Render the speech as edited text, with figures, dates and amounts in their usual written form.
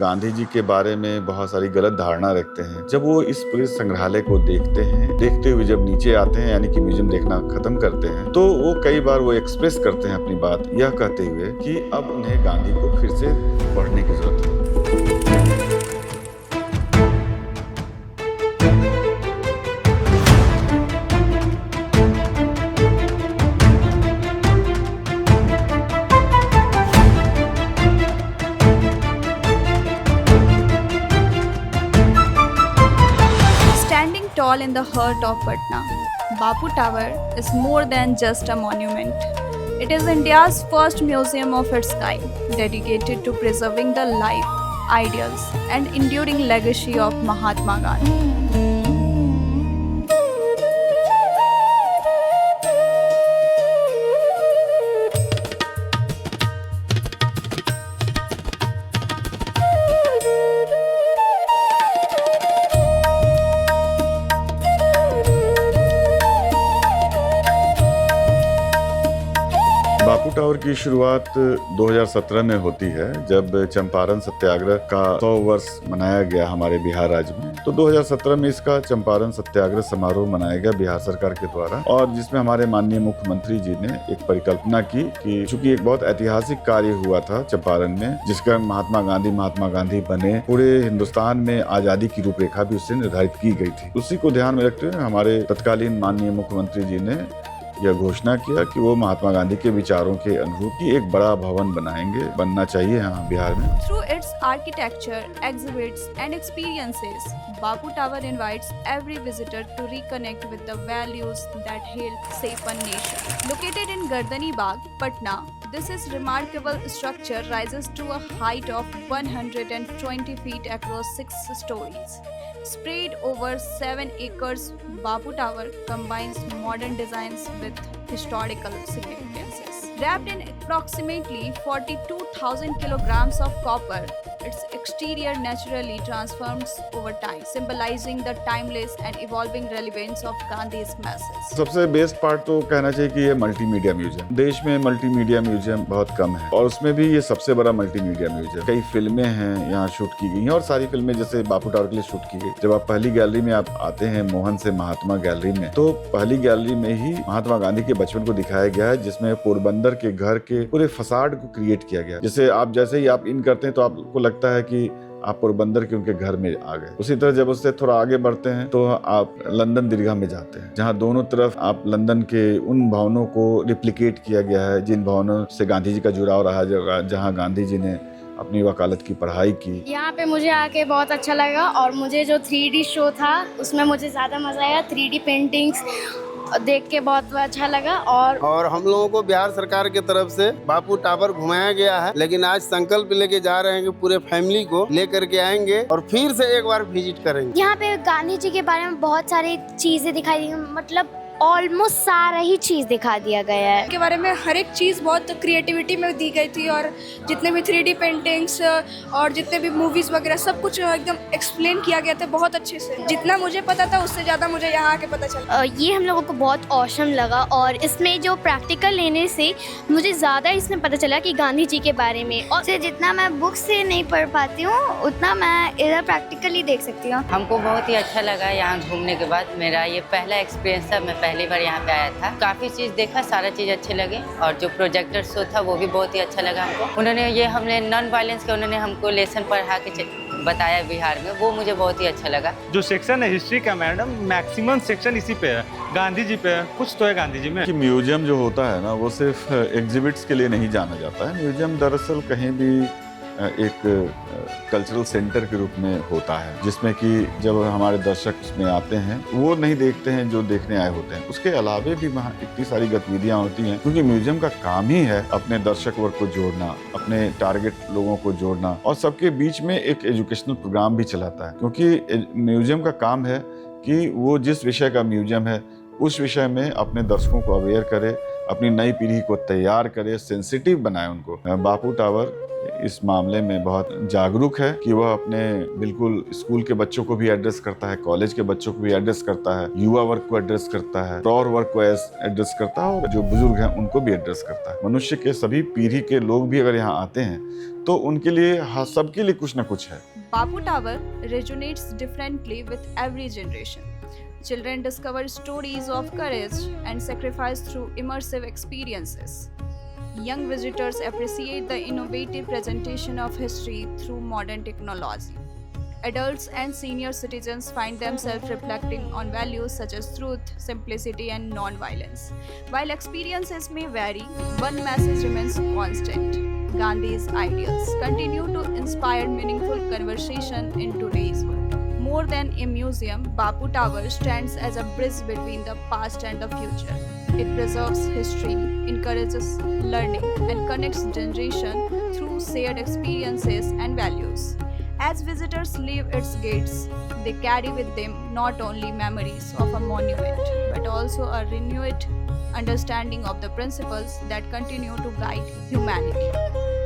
गांधी जी के बारे में बहुत सारी गलत धारणा रखते हैं। जब वो इस पूरे संग्रहालय को देखते हुए जब नीचे आते हैं, यानी कि म्यूजियम देखना खत्म करते हैं, तो वो कई बार वो एक्सप्रेस करते हैं अपनी बात यह कहते हुए कि अब उन्हें गांधी को फिर से पढ़ने की जरूरत है। Standing tall in the heart of Patna, Bapu Tower is more than just a monument. It is India's first museum of its kind, dedicated to preserving the life, ideals, and enduring legacy of Mahatma Gandhi. Bapu tower की शुरुआत 2017 में होती है, जब चंपारण सत्याग्रह का 100 वर्ष मनाया गया हमारे बिहार राज्य में। तो 2017 में इसका चंपारण सत्याग्रह समारोह मनाया गया बिहार सरकार के द्वारा, और जिसमें हमारे माननीय मुख्यमंत्री जी ने एक परिकल्पना की कि चूंकि एक बहुत ऐतिहासिक कार्य हुआ था चंपारण में, जिसका महात्मा गांधी बने, पूरे हिंदुस्तान में आजादी की रूपरेखा भी उससे निर्धारित की गई थी। उसी को ध्यान में रखते हुए हमारे तत्कालीन माननीय मुख्यमंत्री जी ने यह घोषणा किया कि वो महात्मा गांधी के विचारों के अनुरूप ही एक बड़ा भवन बनना चाहिए यहाँ बिहार में। Through its architecture, exhibits, and experiences, Bapu Tower invites every visitor to reconnect with the values that helped shape a nation. Located in Gardani Bagh, Patna, this remarkable structure rises to a height of 120 feet across 6 stories. Spread over 7 acres, Bapu Tower combines modern designs with historical significances. Wrapped in approximately 42,000 kilograms of copper, its exterior naturally transforms over time, symbolizing the timeless and evolving relevance of Gandhi's message. सबसे best part तो कहना चाहिए कि ये multimedia museum, देश में multimedia museum बहुत कम है, और उसमें भी ये सबसे बड़ा मल्टीमीडिया म्यूजियम। कई फिल्में हैं यहाँ शूट की गई हैं, और सारी फिल्में जैसे बापू टावर के लिए शूट की गई। जब आप पहली गैलरी में आप आते हैं, मोहन से महात्मा गैलरी में, तो पहली गैलरी में ही महात्मा गांधी के बचपन को दिखाया गया है, जिसमें पोरबंदर के घर के पूरे फसाड को क्रिएट किया गया। जैसे ही आप इन करते हैं तो आपको लगता है कि आप पोरबंदर के उनके घर में आ गए। उसी तरह जब उससे थोड़ा आगे बढ़ते हैं तो आप लंदन दीर्घा में जाते हैं, जहां दोनों तरफ आप लंदन के उन भवनों को रिप्लिकेट किया गया है जिन भवनों से गांधी जी का जुड़ाव रहा, जहां गांधी जी ने अपनी वकालत की पढ़ाई की। यहाँ पे मुझे आके बहुत अच्छा लगा, और मुझे जो 3D शो था उसमें मुझे ज़्यादा मज़ा आया। 3D पेंटिंग्स देख के बहुत अच्छा लगा। और हम लोगों को बिहार सरकार की तरफ से बापू टावर घुमाया गया है, लेकिन आज संकल्प लेके जा रहे हैं कि पूरे फैमिली को लेकर के आएंगे और फिर से एक बार विजिट करेंगे। यहाँ पे गांधी जी के बारे में बहुत सारी चीजें दिखाई दी, मतलब ऑलमोस्ट सारा ही चीज दिखा दिया गया है। के बारे में हर एक चीज़ बहुत क्रिएटिविटी में दी गई थी, और जितने भी 3D पेंटिंग्स और जितने भी मूवीज़ वगैरह सब कुछ एकदम एक्सप्लेन किया गया था बहुत अच्छे से। जितना मुझे पता था उससे ज़्यादा मुझे यहाँ आके पता चला। ये हम लोगों को बहुत ऑसम लगा, और इसमें जो प्रैक्टिकल लेने से मुझे ज़्यादा इसमें पता चला कि गांधी जी के बारे में, और जितना मैं बुक से नहीं पढ़ पाती हूँ उतना मैं इधर प्रैक्टिकली देख सकती हूँ। हमको बहुत ही अच्छा लगा यहाँ घूमने के बाद। मेरा ये पहला एक्सपीरियंस था, मैं पहली बार यहाँ पे आया था। काफ़ी चीज़ देखा, सारा चीज़ अच्छे लगे, और जो प्रोजेक्टर शो था वो भी बहुत ही अच्छा लगा हमको। हमने नॉन वायलेंस के उन्होंने हमको लेसन पढ़ा के बताया बिहार में, वो मुझे बहुत ही अच्छा लगा। जो सेक्शन है हिस्ट्री का मैडम, मैक्सिमम सेक्शन इसी पे है, गांधी जी पे है, कुछ तो है गांधी जी में। कि म्यूजियम जो होता है ना, वो सिर्फ एग्जिबिट्स के लिए नहीं जाना जाता है। म्यूजियम दरअसल कहीं भी एक कल्चरल सेंटर के रूप में होता है, जिसमें कि जब हमारे दर्शक उसमें आते हैं वो नहीं देखते हैं जो देखने आए होते हैं, उसके अलावे भी वहाँ इतनी सारी गतिविधियाँ होती हैं, क्योंकि म्यूजियम का काम ही है अपने दर्शक वर्ग को जोड़ना, अपने टारगेट लोगों को जोड़ना, और सबके बीच में एक एजुकेशनल प्रोग्राम भी चलाता है। क्योंकि म्यूजियम का काम है कि वो जिस विषय का म्यूजियम है उस विषय में अपने दर्शकों को अवेयर करे, अपनी नई पीढ़ी को तैयार करे, सेंसिटिव बनाए उनको। बापू टावर इस मामले में बहुत जागरूक है कि वह अपने बिल्कुल स्कूल के बच्चों को भी एड्रेस करता है, कॉलेज के बच्चों को भी एड्रेस करता है, युवा वर्ग को एड्रेस करता है, प्रौढ़ वर्ग को एड्रेस करता है और जो बुजुर्ग हैं उनको भी एड्रेस करता है। मनुष्य के सभी पीढ़ी के लोग भी अगर यहाँ आते हैं तो उनके लिए सबके लिए कुछ ना कुछ है। Bapu Tower resonates differently with every generation. Children discover stories of courage and sacrifice through immersive experiences. Young visitors appreciate the innovative presentation of history through modern technology. Adults and senior citizens find themselves reflecting on values such as truth, simplicity, and non-violence. While experiences may vary, one message remains constant. Gandhi's ideals continue to inspire meaningful conversation in today's world. More than a museum, Bapu Tower stands as a bridge between the past and the future. It preserves history, encourages learning, and connects generations through shared experiences and values. As visitors leave its gates, they carry with them not only memories of a monument, but also a renewed understanding of the principles that continue to guide humanity.